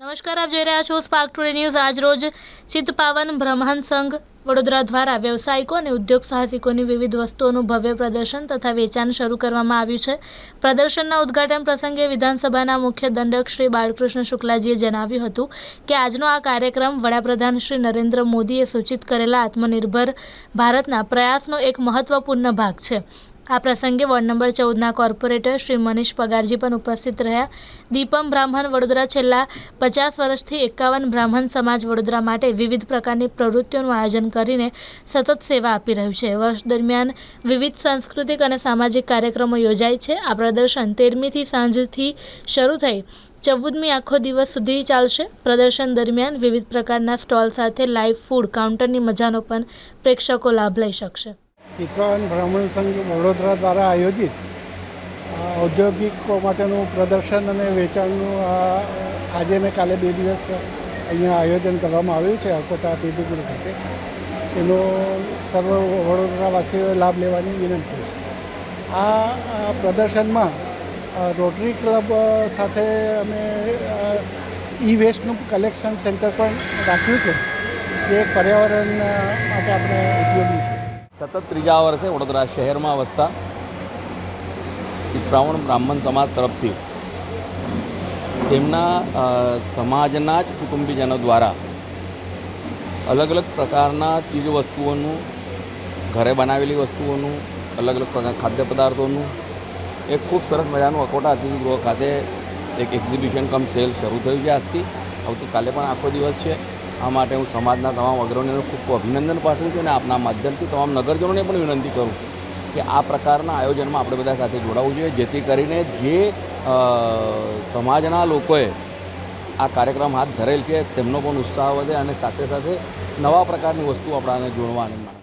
નમસ્કાર, આપ જોઈ રહ્યા છો સ્પાર્ક ટુડે ન્યૂઝ। આજ રોજ ચિત્તપાવન બ્રહ્માંડ સંઘ વડોદરા દ્વારા વ્યવસાયિકો અને ઉદ્યોગ સાહસિકોની વિવિધ વસ્તુઓનું ભવ્ય પ્રદર્શન તથા વેચાણ શરૂ કરવામાં આવ્યું છે। પ્રદર્શનના ઉદ્ઘાટન પ્રસંગે વિધાનસભાના મુખ્ય દંડક શ્રી બાલકૃષ્ણ શુક્લાજીએ જણાવ્યું હતું કે આજનો આ કાર્યક્રમ વડાપ્રધાન શ્રી નરેન્દ્ર મોદીએ સૂચિત કરેલા આત્મનિર્ભર ભારતના પ્રયાસનો એક મહત્વપૂર્ણ ભાગ છે। આ પ્રસંગે વોર્ડ નંબર 14ના કોર્પોરેટર શ્રી મનીષ પગારજી પણ ઉપસ્થિત રહ્યા। દીપમ બ્રાહ્મણ વડોદરા છેલ્લા 50 વર્ષથી 51 બ્રાહ્મણ સમાજ વડોદરા માટે વિવિધ પ્રકારની પ્રવૃત્તિઓનું આયોજન કરીને સતત સેવા આપી રહ્યું છે। વર્ષ દરમિયાન વિવિધ સાંસ્કૃતિક અને સામાજિક કાર્યક્રમો યોજાય છે। આ પ્રદર્શન 13મીથી સાંજથી શરૂ થઈ 14મી આખો દિવસ સુધી ચાલશે। પ્રદર્શન દરમિયાન વિવિધ પ્રકારના સ્ટોલ સાથે લાઈવ ફૂડ કાઉન્ટરની મજાનો પણ પ્રેક્ષકો લાભ લઈ શકશે। ચિત્તપાવન બ્રાહ્મણ સંઘ વડોદરા દ્વારા આયોજિત ઔદ્યોગિકો માટેનું પ્રદર્શન અને વેચાણનું આજે ને કાલે 2 દિવસ અહીંયા આયોજન કરવામાં આવ્યું છે અકોટા તિથુગુરુ ખાતે। એનો સર્વ વડોદરાવાસીઓએ લાભ લેવાની વિનંતી। આ પ્રદર્શનમાં રોટરી ક્લબ સાથે અમે ઈ-વેસ્ટનું કલેક્શન સેન્ટર પણ રાખ્યું છે, જે પર્યાવરણ માટે આપણે ઉપયોગી છે। સતત ત્રીજા વર્ષે વડોદરા શહેરમાં વસતા ચિત્તપાવન બ્રાહ્મણ સમાજ તરફથી તેમના સમાજના જ કુટુંબીજનો દ્વારા અલગ અલગ પ્રકારના ચીજ વસ્તુઓનું, ઘરે બનાવેલી વસ્તુઓનું, અલગ અલગ પ્રકારના ખાદ્ય પદાર્થોનું એક ખૂબ સરસ મજાનું અકોટા અતિથિગૃહ ખાતે એક એક્ઝિબિશન કમ સેલ શરૂ થયું છે આજથી। આવતીકાલે પણ આખો દિવસ છે। આ માટે હું સમાજના તમામ અગ્રણીઓને ખૂબ અભિનંદન પાઠવું છું અને આપના માધ્યમથી તમામ નગરજનોને પણ વિનંતી કરું કે આ પ્રકારના આયોજનમાં આપણે બધા સાથે જોડાવવું જોઈએ, જેથી કરીને જે સમાજના લોકોએ આ કાર્યક્રમ હાથ ધરેલ છે તેમનો પણ ઉત્સાહ વધે અને સાથે સાથે નવા પ્રકારની વસ્તુ આપણાને જોડવા આનંદ મળે।